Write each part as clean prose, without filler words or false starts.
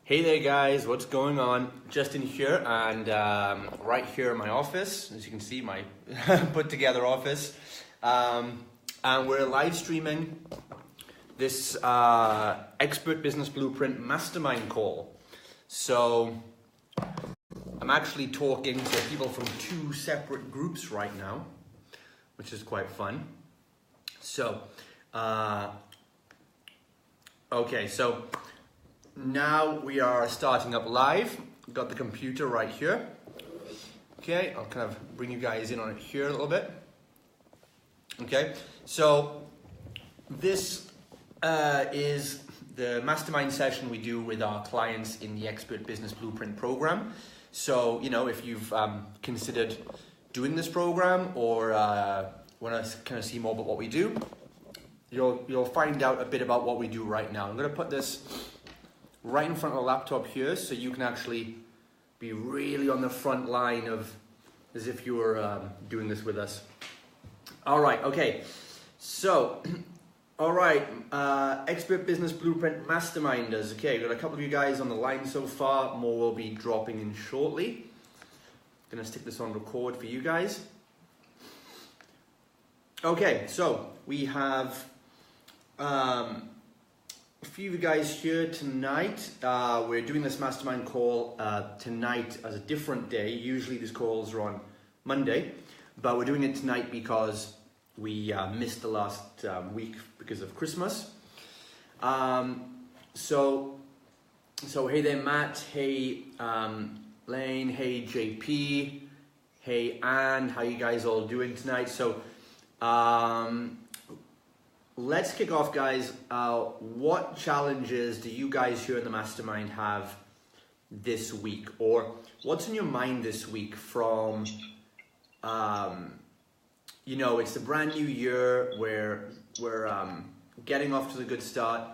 Hey there guys, what's going on? Justin here, and right here in my office, as you can see, my put together office, and we're live streaming this Expert Business Blueprint Mastermind call. So I'm actually talking to people from two separate groups right now, which is quite fun. So, okay, so now we are starting up live. Got the computer right here. Okay, I'll kind of bring you guys in on it here a little bit. Okay, so this is the mastermind session we do with our clients in the Expert Business Blueprint program. So, you know, if you've considered doing this program or want to kind of see more about what we do, you'll find out a bit about what we do right now. I'm going to put this right in front of the laptop here so you can actually be really on the front line of as if you were doing this with us. All right, okay. So, all right, Expert Business Blueprint Masterminders. Okay, we've got a couple of you guys on the line so far. More will be dropping in shortly. Gonna stick this on record for you guys. Okay, so we have a few of you guys here tonight. We're doing this mastermind call tonight as a different day. Usually these calls are on Monday, but we're doing it tonight because we missed the last week because of Christmas. So hey there, Matt. Hey, Lane. Hey, JP. Hey, Anne. How you guys all doing tonight? So let's kick off, guys. What challenges do you guys here in the mastermind have this week, or what's in your mind this week from you know, it's a brand new year where we're getting off to the good start.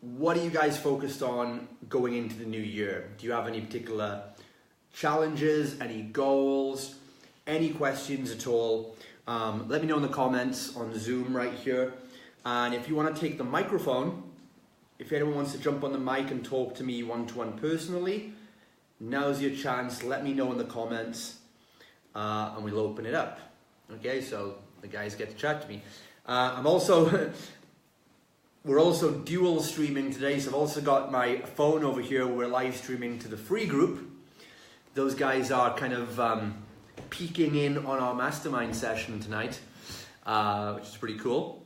What are you guys focused on going into the new year? Do you have any particular challenges, any goals, any questions at all? Let me know in the comments on Zoom right here. And if you want to take the microphone, if anyone wants to jump on the mic and talk to me one-to-one personally, now's your chance. Let me know in the comments and we'll open it up. Okay, so the guys get to chat to me. We're also dual streaming today, so I've also got my phone over here. We're live streaming to the free group. Those guys are kind of peeking in on our mastermind session tonight, which is pretty cool.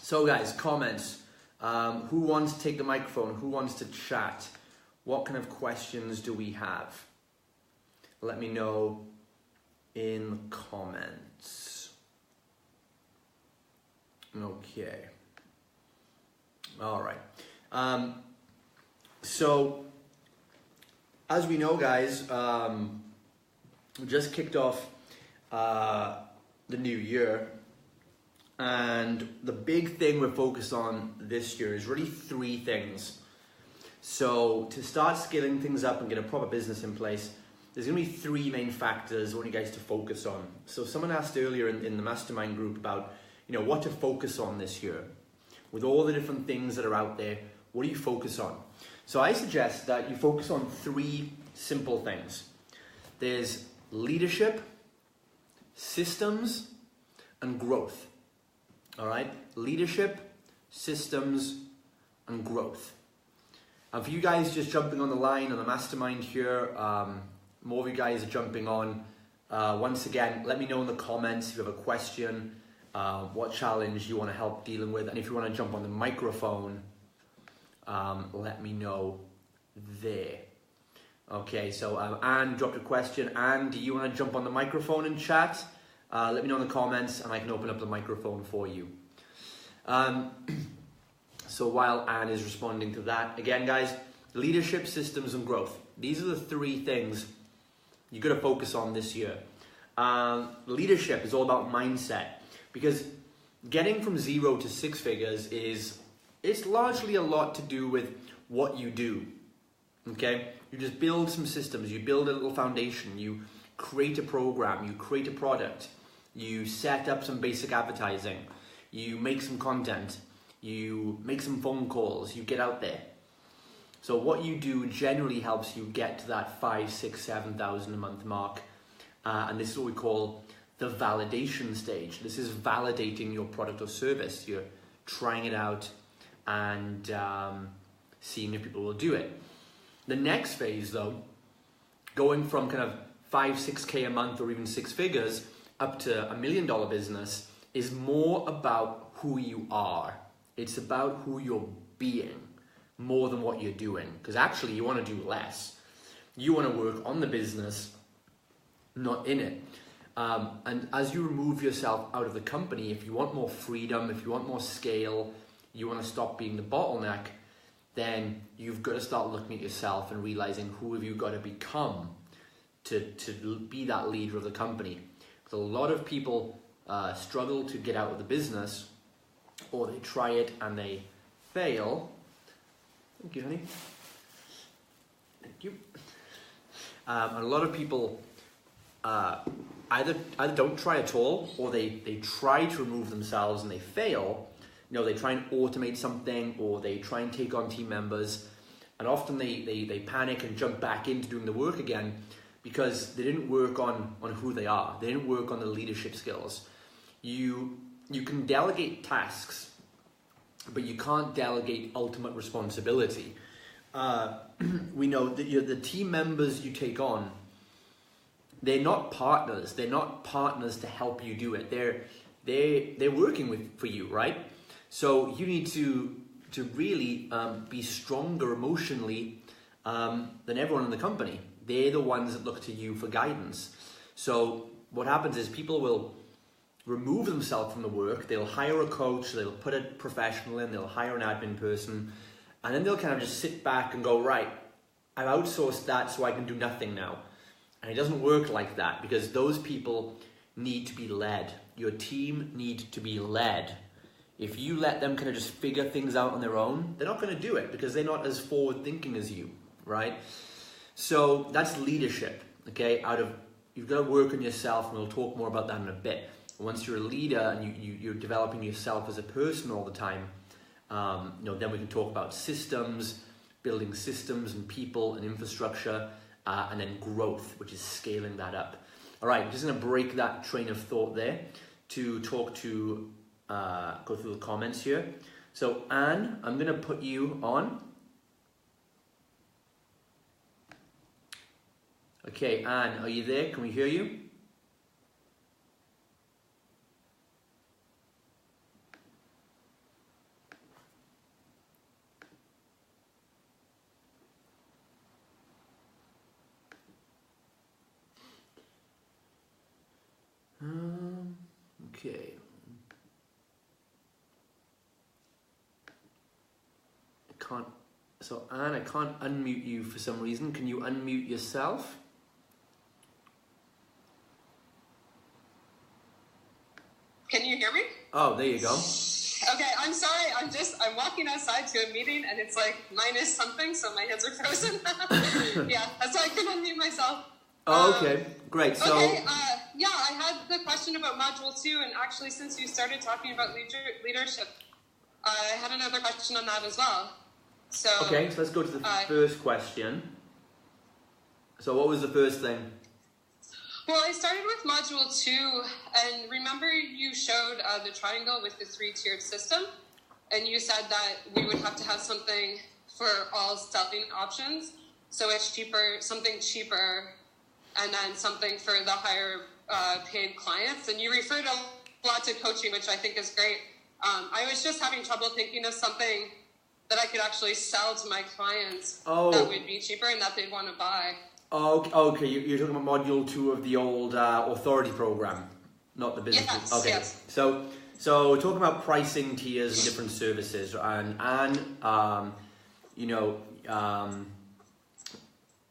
So guys, comments. Who wants to take the microphone? Who wants to chat? What kind of questions do we have? Let me know in the comments. Okay. All right. So, as we know, guys, we just kicked off the new year, and the big thing we're focused on this year is really three things. So, to start scaling things up and get a proper business in place, there's going to be three main factors I want you guys to focus on. So someone asked earlier in the mastermind group about, you know, what to focus on this year. With all the different things that are out there, what do you focus on? So I suggest that you focus on three simple things. There's leadership, systems, and growth. All right? Leadership, systems, and growth. And for you guys just jumping on the line on the mastermind here, more of you guys are jumping on. Once again, let me know in the comments if you have a question, what challenge you want to help dealing with. And if you want to jump on the microphone, let me know there. Okay, so Anne dropped a question. Anne, do you want to jump on the microphone and chat? Let me know in the comments and I can open up the microphone for you. So while Anne is responding to that, again guys, leadership, systems, and growth. These are the three things you're going to focus on this year. Leadership is all about mindset, because getting from 0 to 6 figures it's largely a lot to do with what you do. Okay, you just build some systems, you build a little foundation, you create a program, you create a product, you set up some basic advertising, you make some content, you make some phone calls, you get out there. So what you do generally helps you get to that 5, 6, 7,000 a month mark. And this is what we call the validation stage. This is validating your product or service. You're trying it out and seeing if people will do it. The next phase though, going from kind of 5, 6K a month or even 6 figures up to $1 million business is more about who you are. It's about who you're being more than what you're doing. Because actually you want to do less. You want to work on the business, not in it. And as you remove yourself out of the company, if you want more freedom, if you want more scale, you want to stop being the bottleneck, then you've got to start looking at yourself and realizing who have you got to become to be that leader of the company. Because a lot of people struggle to get out of the business, or they try it and they fail. Thank you, honey. Thank you. And a lot of people either don't try at all, or they try to remove themselves and they fail. You know, they try and automate something, or they try and take on team members, and often they panic and jump back into doing the work again because they didn't work on who they are. They didn't work on the leadership skills. You can delegate tasks, but you can't delegate ultimate responsibility. We know that the team members you take on, they're not partners. They're not partners to help you do it. They're working for you, right? So you need to really be stronger emotionally than everyone in the company. They're the ones that look to you for guidance. So what happens is people will remove themselves from the work. They'll hire a coach. They'll put a professional in. They'll hire an admin person. And then they'll kind of just sit back and go, right, I've outsourced that so I can do nothing now. And it doesn't work like that, because those people need to be led. Your team need to be led. If you let them kind of just figure things out on their own, they're not going to do it because they're not as forward thinking as you, right? So that's leadership, okay? You've got to work on yourself, and we'll talk more about that in a bit. Once you're a leader and you're developing yourself as a person all the time, then we can talk about systems, building systems and people and infrastructure, and then growth, which is scaling that up. All right, I'm just going to break that train of thought there to go through the comments here. So Anne, I'm going to put you on. Okay, Anne, are you there? Can we hear you? Okay. So Anne, I can't unmute you for some reason. Can you unmute yourself? Can you hear me? Oh, there you go. Okay, I'm sorry. I'm walking outside to a meeting and it's like minus something, so my hands are frozen. Yeah, so I couldn't unmute myself. Oh, okay, great. So, okay, yeah, I had the question about Module 2, and actually since you started talking about leadership, I had another question on that as well. So, okay, so let's go to the first question. So what was the first thing? Well, I started with Module 2, and remember you showed the triangle with the 3-tiered system, and you said that we would have to have something for all selling options, so it's cheaper, something cheaper, and then something for the higher paid clients. And you referred a lot to coaching, which I think is great. I was just having trouble thinking of something that I could actually sell to my clients that would be cheaper and that they'd want to buy. Okay, you're talking about Module 2 of the old authority program, not the business. Yes, okay. Yes. So talking about pricing tiers and different services, and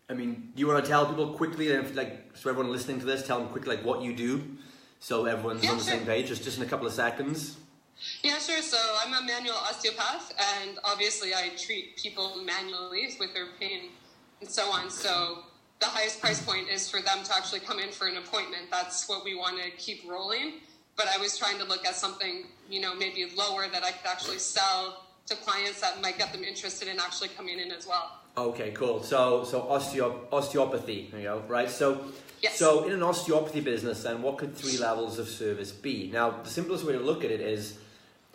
I mean, do you want to tell people quickly, so everyone listening to this, tell them quickly what you do, so everyone's on the same page, just in a couple of seconds? Yeah, sure. So I'm a manual osteopath, and obviously I treat people manually with their pain and so on. So the highest price point is for them to actually come in for an appointment. That's what we want to keep rolling. But I was trying to look at something, maybe lower that I could actually sell to clients that might get them interested in actually coming in as well. Okay, cool. So osteopathy, there you go, right? So, yes. So in an osteopathy business, then what could 3 levels of service be? Now, the simplest way to look at it is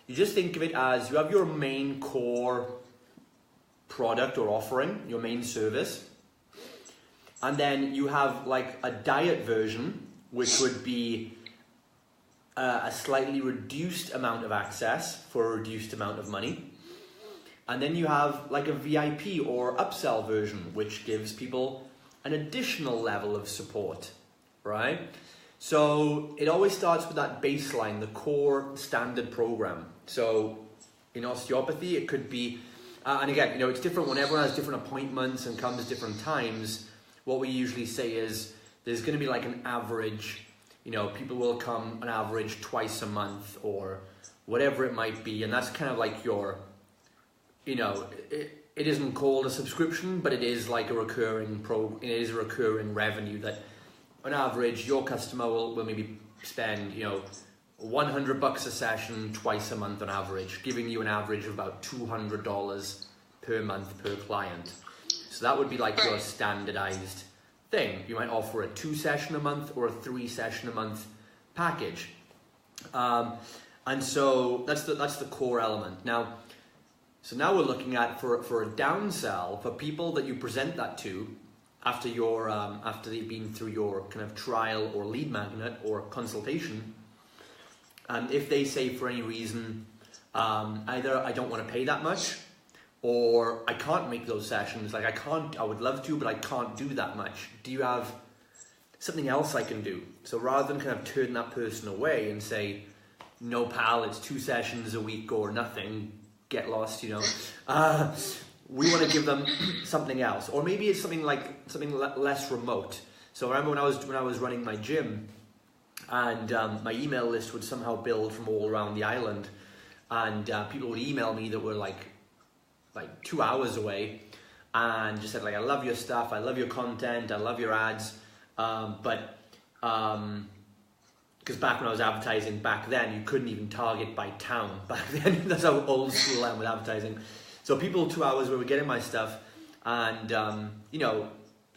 you just think of it as you have your main core product or offering, your main service, and then you have like a diet version, which would be a slightly reduced amount of access for a reduced amount of money. And then you have like a VIP or upsell version, which gives people an additional level of support, right? So it always starts with that baseline, the core standard program. So in osteopathy, it could be, and again, it's different when everyone has different appointments and comes different times. What we usually say is there's going to be like an average, people will come an average twice a month or whatever it might be. And that's kind of like your, it isn't called a subscription, but it is like a recurring it is a recurring revenue that on average your customer will maybe spend, $100 a session twice a month on average, giving you an average of about $200 per month per client. So that would be like your standardized thing. You might offer a 2-session a month or a 3-session a month package. And so that's the core element. So now we're looking at for a downsell for people that you present that to after they've been through your kind of trial or lead magnet or consultation. And if they say for any reason, either I don't want to pay that much, or I can't make those sessions, like I would love to, but I can't do that much. Do you have something else I can do? So rather than kind of turn that person away and say, no pal, it's 2 sessions a week or nothing, get lost, we want to give them something else. Or maybe it's something less remote. So I remember when I was running my gym, and my email list would somehow build from all around the island, and people would email me that were like 2 hours away, and just said like, I love your stuff, I love your content, I love your ads, but because back when I was advertising back then, you couldn't even target by town back then. That's how old school I am with advertising. So people 2 hours were getting my stuff, and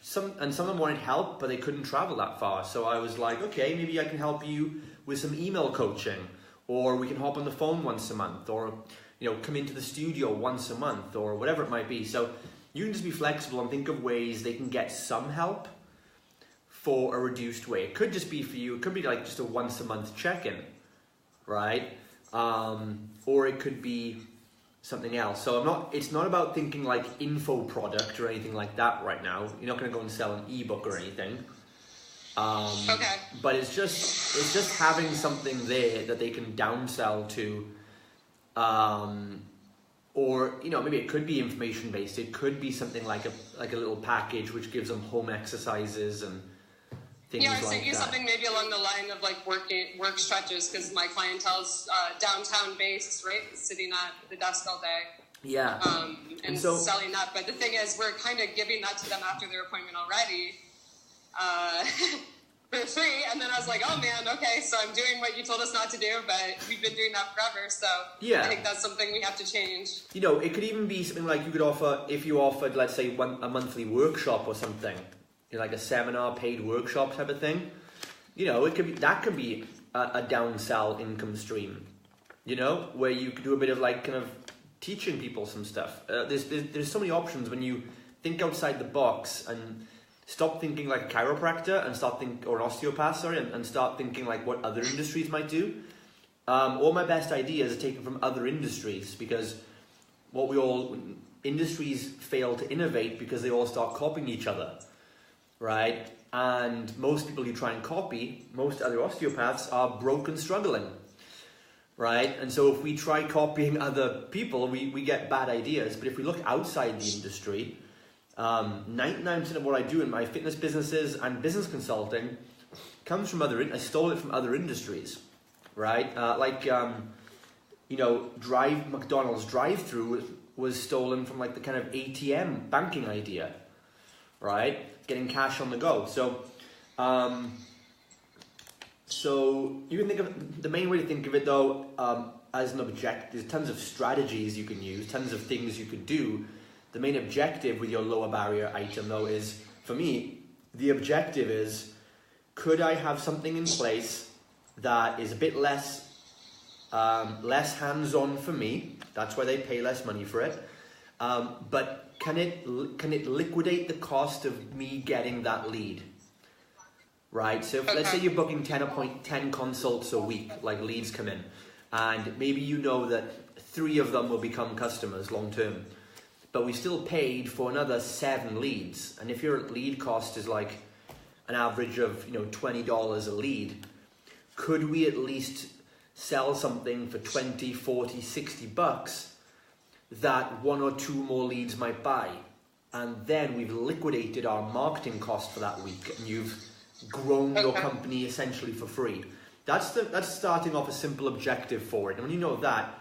some of them wanted help, but they couldn't travel that far. So I was like, okay, maybe I can help you with some email coaching, or we can hop on the phone once a month, or come into the studio once a month, or whatever it might be. So you can just be flexible and think of ways they can get some help for a reduced way. It could just be for you, it could be like just a once a month check-in, right? Or it could be something else. So it's not about thinking like info product or anything like that right now. You're not going to go and sell an ebook or anything. Okay. But it's just having something there that they can downsell to, or maybe it could be information based. It could be something like a little package which gives them home exercises and things like that. Yeah, I sent you something maybe along the line of like work stretches, because my clientele's downtown based, right? Sitting at the desk all day. Yeah. And so, selling that. But the thing is, we're kind of giving that to them after their appointment already. For free, and then I was like, oh man, okay, so I'm doing what you told us not to do, but we've been doing that forever, so yeah. I think that's something we have to change. It could even be something like you could offer, if you offered, let's say, a monthly workshop or something, like a seminar, paid workshop type of thing, it could be a downsell income stream, where you could do a bit of like kind of teaching people some stuff. There's so many options when you think outside the box and stop thinking like a chiropractor and or an osteopath, sorry, and start thinking like what other industries might do. All my best ideas are taken from other industries, because industries fail to innovate because they all start copying each other, right? And most people who try and copy, most other osteopaths are broke and struggling, right? And so if we try copying other people, we get bad ideas. But if we look outside the industry, 99% of what I do in my fitness businesses and business consulting comes from I stole it from other industries, right? McDonald's drive-through was stolen from like the kind of ATM banking idea, right? Getting cash on the go. So you can think of the main way to think of it though. as an objective, there's tons of strategies you can use, tons of things you could do. The main objective with your lower barrier item though is, for me, the objective is, could I have something in place that is a bit less hands-on for me? That's why they pay less money for it. But can it liquidate the cost of me getting that lead? Right, so if, let's say you're booking 10 consults a week, like leads come in, and maybe you know that 3 of them will become customers long term, but we still paid for another 7 leads. And if your lead cost is like an average of $20 a lead, could we at least sell something for 20, 40, 60 bucks that 1 or 2 more leads might buy? And then we've liquidated our marketing cost for that week, and you've grown your company essentially for free. That's starting off a simple objective for it. And when you know that,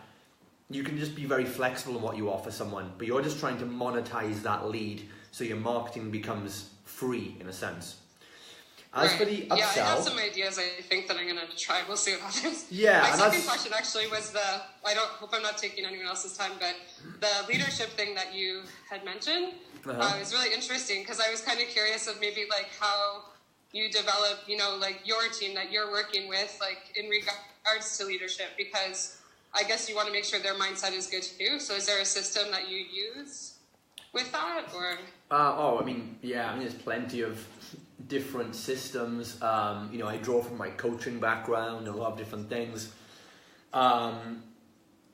you can just be very flexible in what you offer someone, but you're just trying to monetize that lead so your marketing becomes free in a sense. As for the upsell, yeah, I have some ideas I think that I'm going to try. We'll see what happens. Yeah. My second question actually was hope I'm not taking anyone else's time, but the leadership thing that you had mentioned was really interesting, because I was kind of curious of maybe like how you develop, like your team that you're working with, like in regards to leadership, because I guess you want to make sure their mindset is good too. So is there a system that you use with that, or? There's plenty of different systems. I draw from my coaching background, a lot of different things.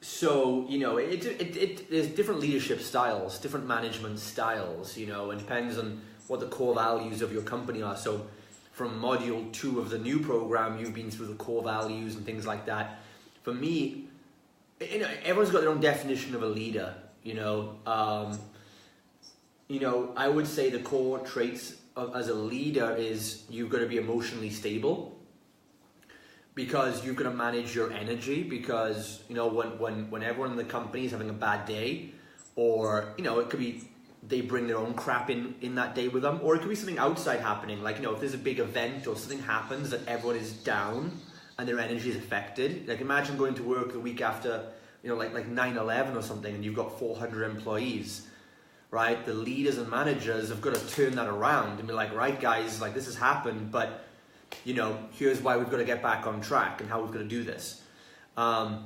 There's different leadership styles, different management styles, and depends on what the core values of your company are. So from module 2 of the new program, you've been through the core values and things like that. For me, everyone's got their own definition of a leader, I would say the core traits as a leader is you've got to be emotionally stable, because you've got to manage your energy, because when everyone in the company is having a bad day, or it could be they bring their own crap in that day with them, or it could be something outside happening, like if there's a big event or something happens that everyone is down and their energy is affected. Like imagine going to work the week after like 9/11 or something, and you've got 400 employees. Right, the leaders and managers have got to turn that around and be like, right guys, like this has happened, but here's why we've got to get back on track and how we've got to do this. And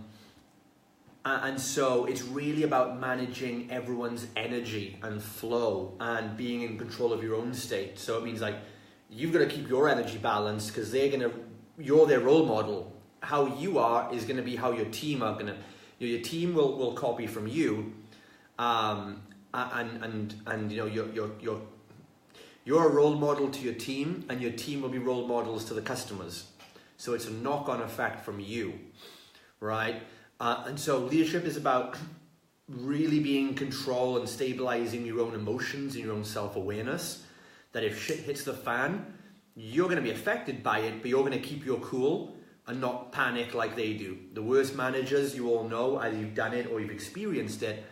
so it's really about managing everyone's energy and flow and being in control of your own state. So it means like you've got to keep your energy balanced, because you're their role model. How you are is going to be how your team are going to. Your team will copy from you. You're a role model to your team, and your team will be role models to the customers. So it's a knock-on effect from you, right? And so leadership is about really being in control and stabilizing your own emotions and your own self-awareness, that if shit hits the fan, you're going to be affected by it, but you're going to keep your cool and not panic like they do. The worst managers, you all know, either you've done it or you've experienced it,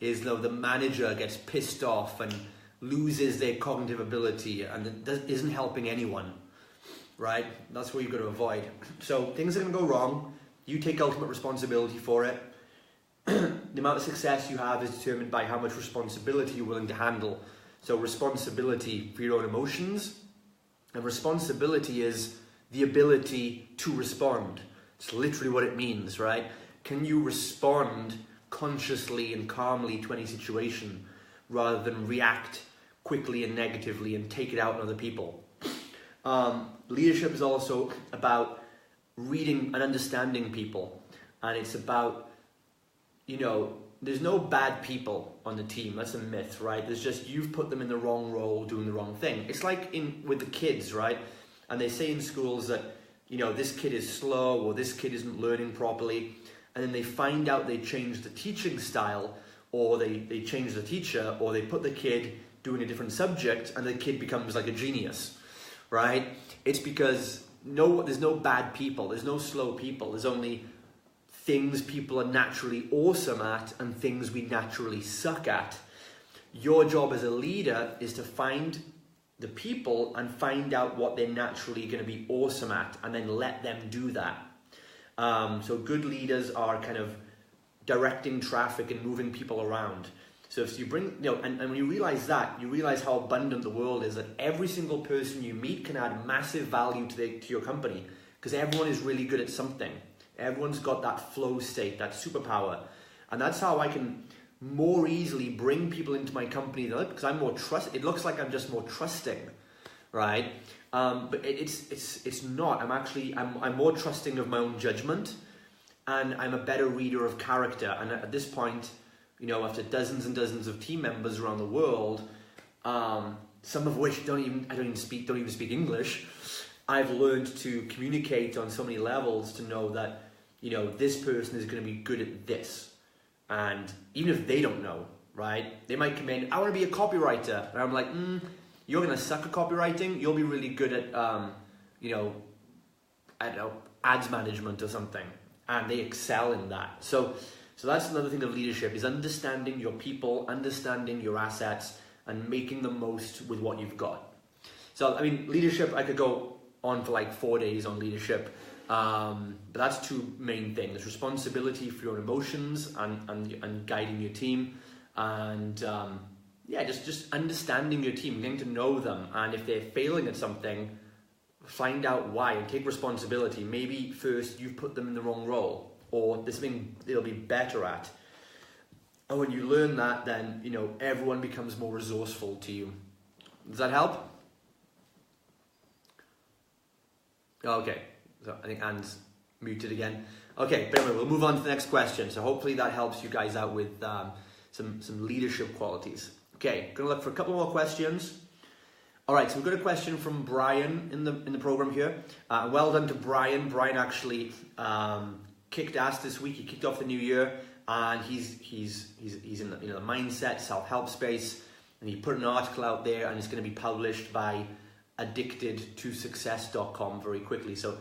is the manager gets pissed off and loses their cognitive ability and isn't helping anyone, right? That's what you've got to avoid. So things are going to go wrong. You take ultimate responsibility for it. The amount of success you have is determined by how much responsibility you're willing to handle. So responsibility for your own emotions, and responsibility is the ability to respond. It's literally what it means, right? Can you respond consciously and calmly to any situation rather than react quickly and negatively and take it out on other people? Leadership is also about reading and understanding people, and it's about, there's no bad people on the team. That's a myth, right? There's just you've put them in the wrong role doing the wrong thing. It's like with the kids, right? And they say in schools that this kid is slow, or this kid isn't learning properly, and then they find out they changed the teaching style, or they change the teacher, or they put the kid doing a different subject, and the kid becomes like a genius, right? It's because there's no bad people, there's no slow people, there's only things people are naturally awesome at and things we naturally suck at. Your job as a leader is to find the people and find out what they're naturally going to be awesome at, and then let them do that. So good leaders are kind of directing traffic and moving people around. So if you bring, and when you realize that, you realize how abundant the world is, that every single person you meet can add massive value to your company, because everyone is really good at something. Everyone's got that flow state, that superpower. And that's how I can more easily bring people into my company, because I'm more it looks like I'm just more trusting, right? But it's not. I'm more trusting of my own judgment, and I'm a better reader of character. And at this point, after dozens and dozens of team members around the world, some of which don't even speak English, I've learned to communicate on so many levels to know that, this person is going to be good at this. And even if they don't know, right? They might come in, I want to be a copywriter. And I'm like, you're going to suck at copywriting. You'll be really good at, I don't know, ads management or something. And they excel in that. So that's another thing of leadership, is understanding your people, understanding your assets, and making the most with what you've got. So, leadership, I could go on for like 4 days on leadership. But that's two main things: responsibility for your emotions and guiding your team, and just understanding your team, getting to know them, and if they're failing at something, find out why and take responsibility. Maybe first you've put them in the wrong role, or there's something they'll be better at. And when you learn that, then everyone becomes more resourceful to you. Does that help? Okay. So I think Anne's muted again. Okay, but anyway, we'll move on to the next question. So hopefully that helps you guys out with some leadership qualities. Okay, gonna look for a couple more questions. All right, so we've got a question from Brian in the program here. Well done to Brian. Brian actually kicked ass this week. He kicked off the new year, and he's in the the mindset, self-help space, and he put an article out there, and it's going to be published by addictedtosuccess.com very quickly. So.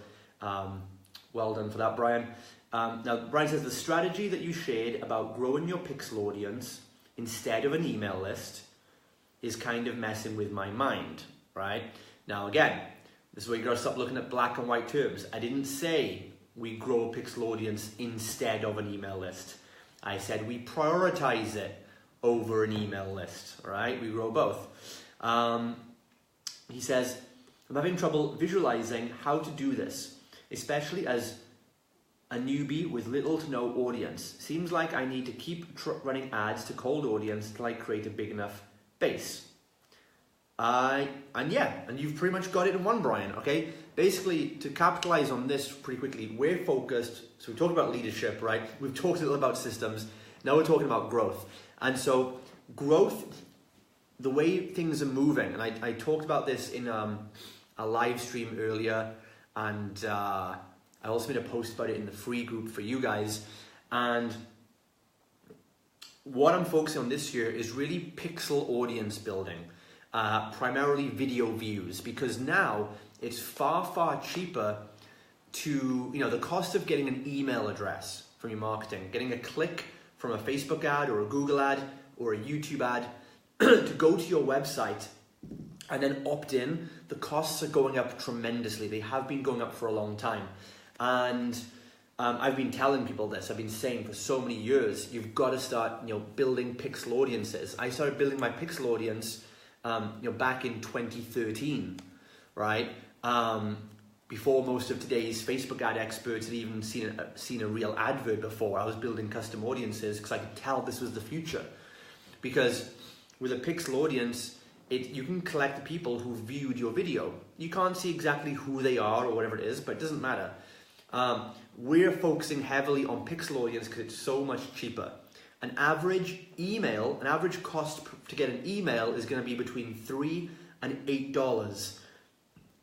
Well done for that, Brian. Now, Brian says the strategy that you shared about growing your pixel audience instead of an email list is kind of messing with my mind, right? Now, again, this is where you gotta stop looking at black and white terms. I didn't say we grow a pixel audience instead of an email list. I said we prioritize it over an email list, right? We grow both. He says, I'm having trouble visualizing how to do this, especially as a newbie with little to no audience. Seems like I need to keep running ads to cold audience till I create a big enough base. And you've pretty much got it in one, Brian, okay? Basically, to capitalize on this pretty quickly, we're focused, so we talked about leadership, right? We've talked a little about systems, now we're talking about growth. And so growth, the way things are moving, and I talked about this in a live stream earlier, and I also made a post about it in the free group for you guys. And what I'm focusing on this year is really pixel audience building, primarily video views, because now it's far, far cheaper to, the cost of getting an email address from your marketing, getting a click from a Facebook ad or a Google ad or a YouTube ad to go to your website and then opt in, the costs are going up tremendously. They have been going up for a long time. And I've been telling people this, I've been saying for so many years, you've got to start, building pixel audiences. I started building my pixel audience, back in 2013, right? Before most of today's Facebook ad experts had even seen a real advert before. I was building custom audiences because I could tell this was the future. Because with a pixel audience, you can collect the people who viewed your video. You can't see exactly who they are or whatever it is, but it doesn't matter. We're focusing heavily on pixel audience because it's so much cheaper. An average cost to get an email is going to be between $3 and $8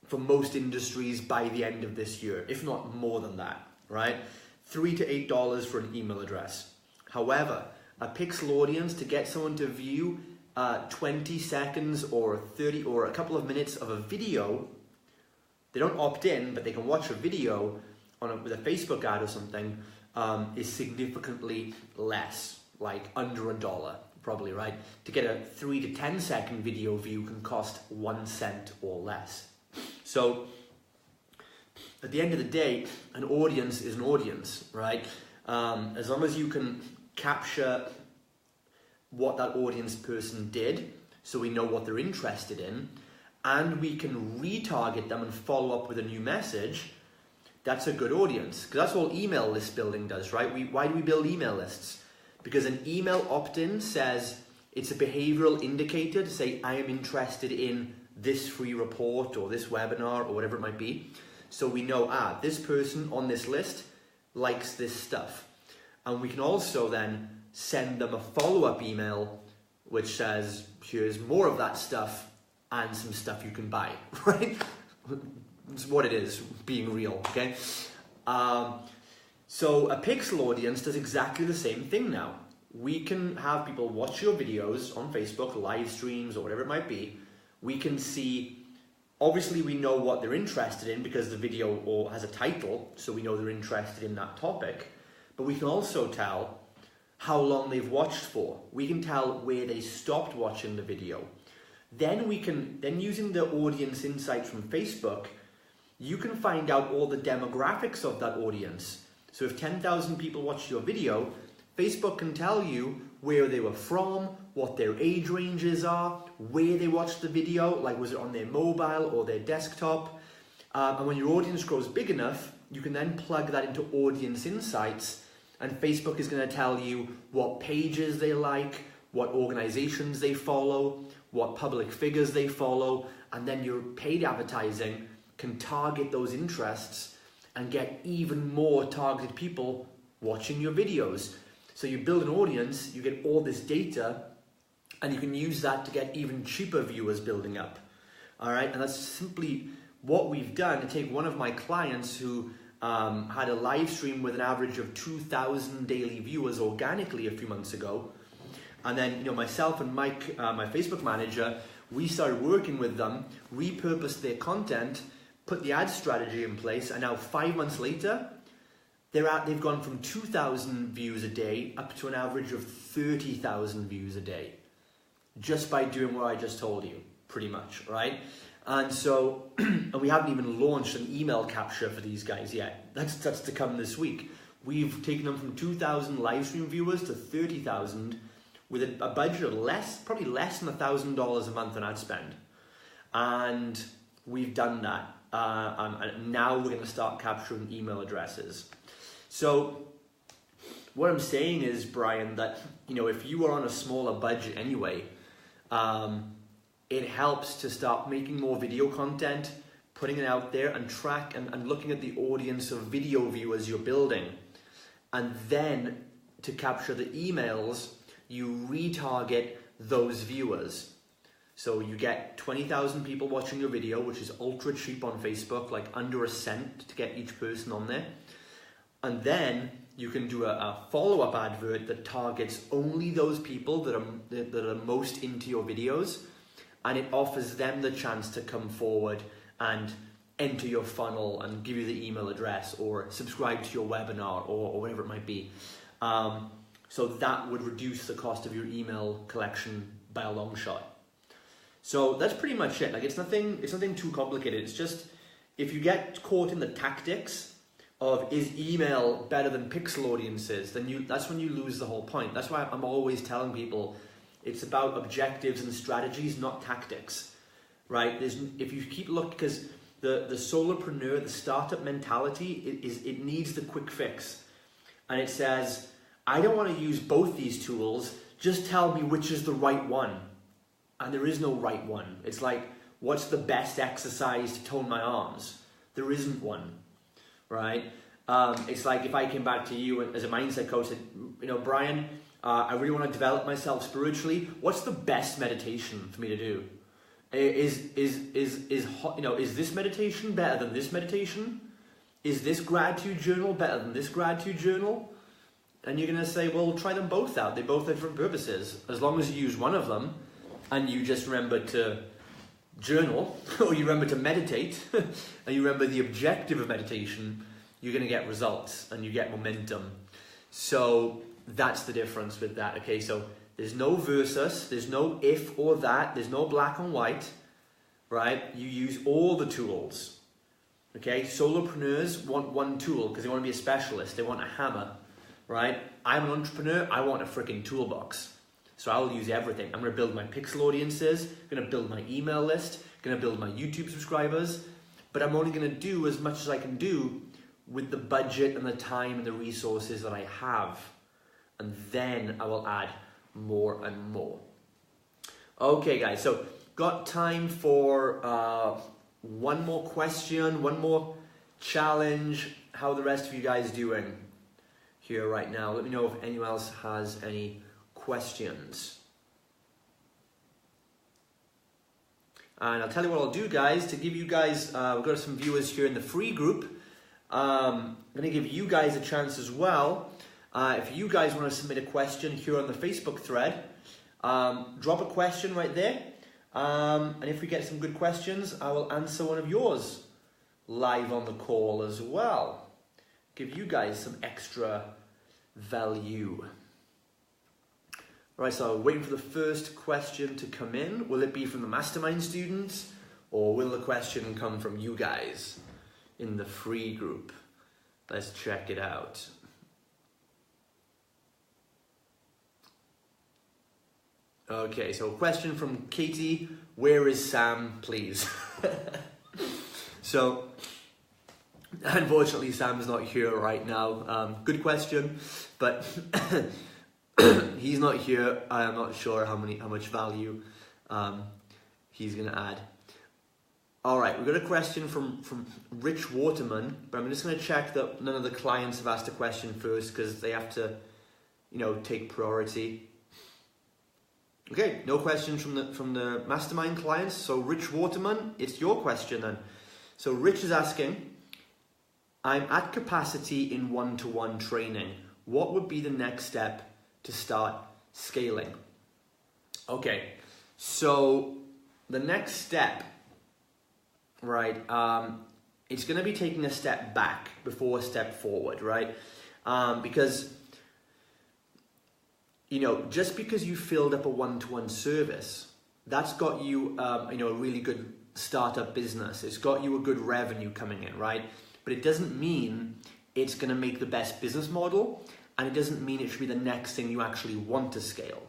for most industries by the end of this year, if not more than that, right? $3 to $8 for an email address. However, a pixel audience, to get someone to view 20 seconds or 30 or a couple of minutes of a video, they don't opt in, but they can watch a video with a Facebook ad or something, is significantly less, like under $1, probably, right? To get a 3 to 10 second video view can cost 1 cent or less. So at the end of the day, an audience is an audience, right? As long as you can capture what that audience person did, so we know what they're interested in, and we can retarget them and follow up with a new message, that's a good audience. Because that's all email list building does, right? Why do we build email lists? Because an email opt-in says, it's a behavioral indicator to say, I am interested in this free report or this webinar or whatever it might be. So we know, this person on this list likes this stuff. And we can also then send them a follow-up email which says, here's more of that stuff and some stuff you can buy, right? It's what it is, being real, okay? So a pixel audience does exactly the same thing now. We can have people watch your videos on Facebook, live streams or whatever it might be. We can see, obviously we know what they're interested in because the video has a title, so we know they're interested in that topic. But we can also tell how long they've watched for. We can tell where they stopped watching the video. Then using the audience insights from Facebook, you can find out all the demographics of that audience. So if 10,000 people watched your video, Facebook can tell you where they were from, what their age ranges are, where they watched the video, like was it on their mobile or their desktop. And when your audience grows big enough, you can then plug that into audience insights, and Facebook is going to tell you what pages they like, what organizations they follow, what public figures they follow, and then your paid advertising can target those interests and get even more targeted people watching your videos. So you build an audience, you get all this data, and you can use that to get even cheaper viewers building up. All right, and that's simply what we've done. To take one of my clients who had a live stream with an average of 2,000 daily viewers organically a few months ago, and then myself and Mike, my Facebook manager, we started working with them, repurposed their content, put the ad strategy in place, and now 5 months later, they've gone from 2,000 views a day up to an average of 30,000 views a day, just by doing what I just told you, pretty much, right? And so, and we haven't even launched an email capture for these guys yet. That's to come this week. We've taken them from 2,000 live stream viewers to 30,000 with a budget of probably less than $1,000 a month on ad spend. And we've done that. And now we're going to start capturing email addresses. So what I'm saying is, Brian, that if you are on a smaller budget anyway, it helps to start making more video content, putting it out there, and track and looking at the audience of video viewers you're building. And then to capture the emails, you retarget those viewers. So you get 20,000 people watching your video, which is ultra cheap on Facebook, like under $0.01 to get each person on there. And then you can do a follow-up advert that targets only those people that are most into your videos, and it offers them the chance to come forward and enter your funnel and give you the email address or subscribe to your webinar or whatever it might be. So that would reduce the cost of your email collection by a long shot. So that's pretty much it. Like it's nothing too complicated. It's just, if you get caught in the tactics of is email better than pixel audiences, then that's when you lose the whole point. That's why I'm always telling people it's about objectives and strategies, not tactics, right? If you keep looking, because the solopreneur, the startup mentality, it needs the quick fix. And it says, I don't want to use both these tools, just tell me which is the right one. And there is no right one. It's like, what's the best exercise to tone my arms? There isn't one, right? It's like if I came back to you as a mindset coach and said, Brian, I really want to develop myself spiritually. What's the best meditation for me to do? Is this meditation better than this meditation? Is this gratitude journal better than this gratitude journal? And you're going to say, well, try them both out. They both have different purposes. As long as you use one of them and you just remember to journal or you remember to meditate and you remember the objective of meditation, you're going to get results and you get momentum. So that's the difference with that. Okay, so there's no versus, there's no if or that, there's no black and white, right? You use all the tools. Okay, solopreneurs want one tool because they want to be a specialist. They want a hammer, right? I'm an entrepreneur. I want a freaking toolbox. So I'll use everything. I'm going to build my pixel audiences. I'm going to build my email list. I'm going to build my YouTube subscribers. But I'm only going to do as much as I can do with the budget and the time and the resources that I have. And then I will add more and more. Okay, guys. So got time for one more question, one more challenge. How are the rest of you guys doing here right now? Let me know if anyone else has any questions. And I'll tell you what I'll do, guys, to give you guys, we've got some viewers here in the free group. I'm going to give you guys a chance as well. If you guys want to submit a question here on the Facebook thread, drop a question right there. And if we get some good questions, I will answer one of yours live on the call as well. Give you guys some extra value. Right, so waiting for the first question to come in. Will it be from the Mastermind students, or will the question come from you guys in the free group? Let's check it out. Okay, so a question from Katie. Where is Sam, please? So, unfortunately, Sam's not here right now. Good question, but he's not here. I am not sure how much value he's going to add. All right, we've got a question from Rich Waterman, but I'm just going to check that none of the clients have asked a question first because they have to, take priority. Okay, no questions from the Mastermind clients. So Rich Waterman, it's your question then. So Rich is asking, I'm at capacity in one-to-one training. What would be the next step to start scaling? Okay, so the next step, right, it's going to be taking a step back before a step forward, right? Because just because you filled up a one-to-one service, that's got you, a really good startup business. It's got you a good revenue coming in, right? But it doesn't mean it's going to make the best business model, and it doesn't mean it should be the next thing you actually want to scale,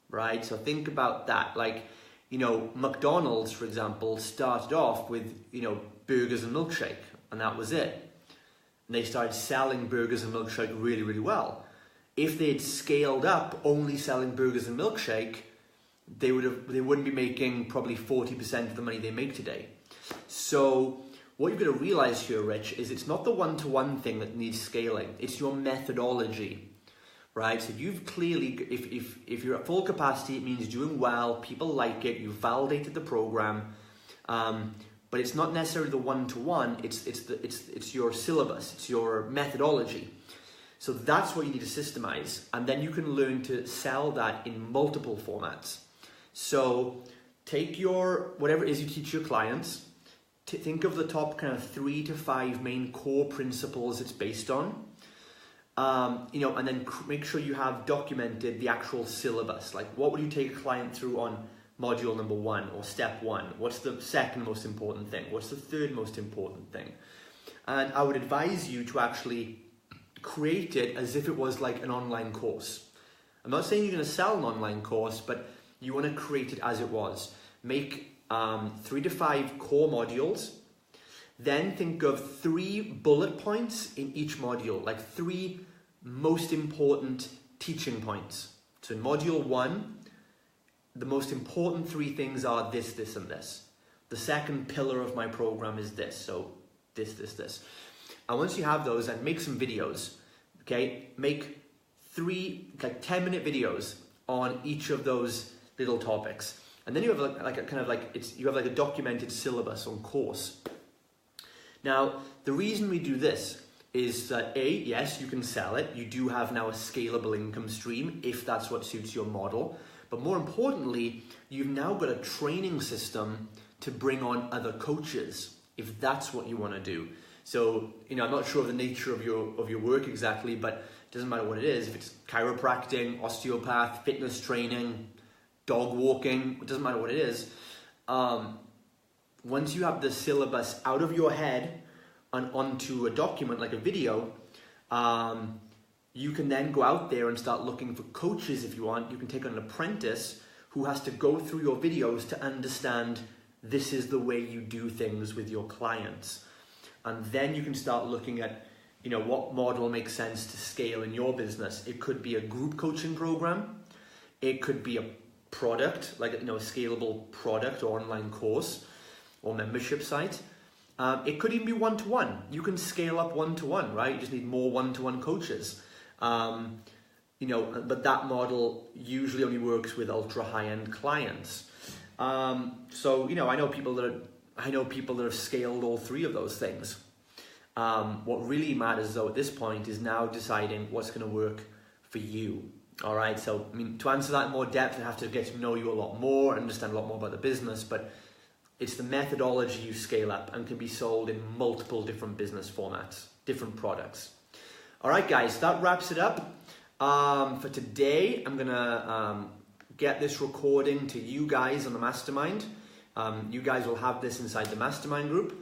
right? So think about that. Like, McDonald's, for example, started off with, burgers and milkshake, and that was it. And they started selling burgers and milkshake really, really well. If they'd scaled up only selling burgers and milkshake, they wouldn't be making probably 40% of the money they make today. So what you've got to realize here, Rich, is it's not the one-to-one thing that needs scaling. It's your methodology, right? So you've clearly, if you're at full capacity, it means doing well, people like it, you've validated the program, but it's not necessarily the one-to-one, it's your syllabus, it's your methodology. So that's what you need to systemize, and then you can learn to sell that in multiple formats. So take whatever it is you teach your clients, think of the top kind of 3 to 5 main core principles it's based on, and then make sure you have documented the actual syllabus. Like, what would you take a client through on module number 1 or step 1? What's the second most important thing? What's the third most important thing? And I would advise you to actually create it as if it was like an online course. I'm not saying you're going to sell an online course, but you want to create it as it was. Make 3 to 5 core modules. Then think of 3 bullet points in each module, like 3 most important teaching points. So in module 1, the most important 3 things are this, this, and this. The second pillar of my program is this. So this, this, this. And once you have those, and make some videos, okay? Make 3 10-minute videos on each of those little topics, and then you have you have a documented syllabus on course. Now, the reason we do this is that yes, you can sell it. You do have now a scalable income stream if that's what suits your model. But more importantly, you've now got a training system to bring on other coaches if that's what you want to do. So, I'm not sure of the nature of your work exactly, but it doesn't matter what it is. If it's chiropractic, osteopath, fitness training, dog walking, it doesn't matter what it is. Once you have the syllabus out of your head, onto a document like a video, you can then go out there and start looking for coaches if you want. You can take on an apprentice who has to go through your videos to understand this is the way you do things with your clients. And then you can start looking at, what model makes sense to scale in your business. It could be a group coaching program. It could be a product, like a scalable product or online course or membership site. It could even be one-to-one. You can scale up one-to-one, right? You just need more one-to-one coaches. But that model usually only works with ultra high-end clients. So I know people that have scaled all three of those things. What really matters though at this point is now deciding what's going to work for you. All right. So to answer that in more depth, I have to get to know you a lot more, understand a lot more about the business. But it's the methodology you scale up and can be sold in multiple different business formats, different products. All right, guys, that wraps it up. For today, I'm going to get this recording to you guys on the Mastermind. You guys will have this inside the Mastermind group.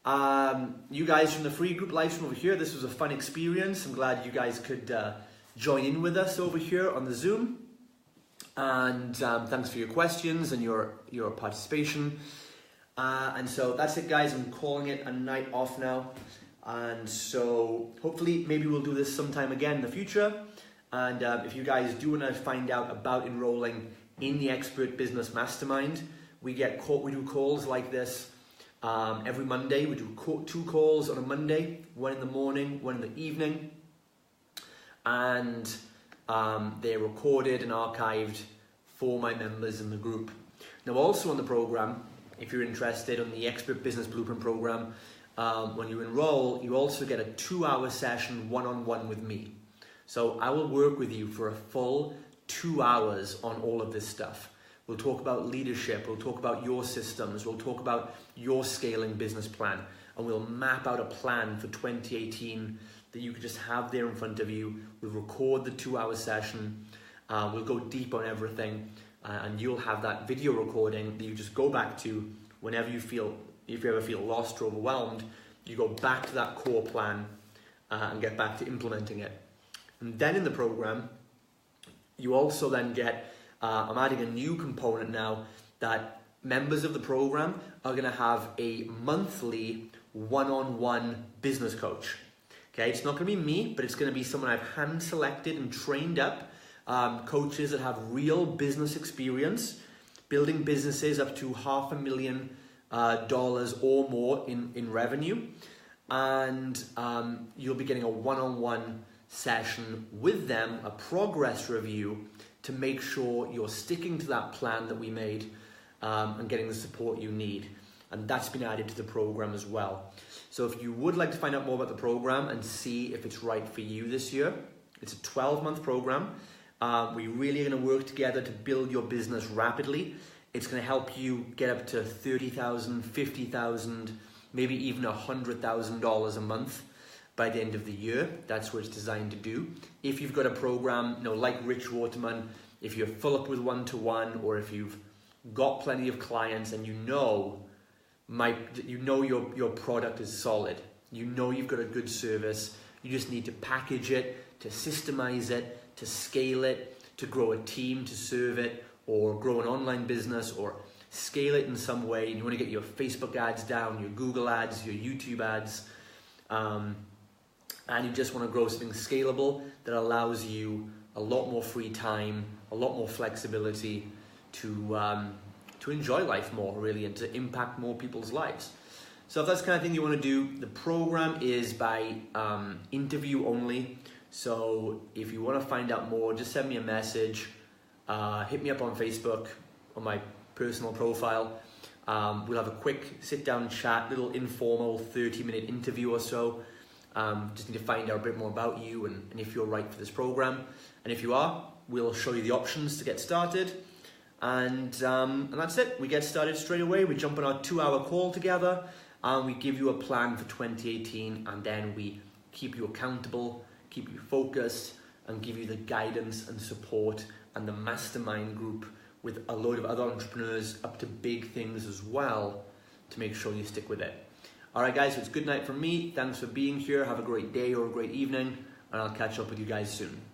You guys from the free group live stream over here, this was a fun experience. I'm glad you guys could join in with us over here on the Zoom. And thanks for your questions and your participation. And so that's it, guys. I'm calling it a night off now. And so hopefully maybe we'll do this sometime again in the future. And if you guys do want to find out about enrolling in the Expert Business Mastermind, we do calls like this every Monday. We do 2 calls on a Monday, one in the morning, one in the evening. And they're recorded and archived for my members in the group. Now also on the program, if you're interested on the Expert Business Blueprint program, when you enroll, you also get a 2-hour session one-on-one with me. So I will work with you for a full 2 hours on all of this stuff. We'll talk about leadership, we'll talk about your systems, we'll talk about your scaling business plan, and we'll map out a plan for 2018 that you can just have there in front of you. We'll record the 2-hour session, we'll go deep on everything, and you'll have that video recording that you just go back to whenever if you ever feel lost or overwhelmed. You go back to that core plan and get back to implementing it. And then in the program, you also then get, I'm adding a new component now, that members of the program are going to have a monthly one-on-one business coach. Okay, it's not going to be me, but it's going to be someone I've hand selected and trained up, coaches that have real business experience, building businesses up to $500,000 or more in revenue. And you'll be getting a one-on-one session with them, a progress review to make sure you're sticking to that plan that we made and getting the support you need. And that's been added to the program as well. So if you would like to find out more about the program and see if it's right for you this year, it's a 12-month program. We really are going to work together to build your business rapidly. It's going to help you get up to $30,000, $50,000, maybe even $100,000 a month by the end of the year. That's what it's designed to do. If you've got a program, like Rich Waterman, if you're full up with one-to-one, or if you've got plenty of clients and your product is solid, you've got a good service, you just need to package it, to systemize it, to scale it, to grow a team to serve it, or grow an online business, or scale it in some way, and you want to get your Facebook ads down, your Google ads, your YouTube ads, and you just want to grow something scalable that allows you a lot more free time, a lot more flexibility to enjoy life more, really, and to impact more people's lives. So if that's the kind of thing you want to do, the program is by interview only. So if you want to find out more, just send me a message, hit me up on Facebook, on my personal profile. We'll have a quick sit-down chat, little informal 30-minute interview or so. Just need to find out a bit more about you and if you're right for this program. And if you are, we'll show you the options to get started. And that's it. We get started straight away. We jump on our 2-hour call together, and we give you a plan for 2018, and then we keep you accountable, keep you focused, and give you the guidance and support and the mastermind group with a load of other entrepreneurs up to big things as well to make sure you stick with it. All right, guys, so it's good night from me. Thanks for being here. Have a great day or a great evening, and I'll catch up with you guys soon.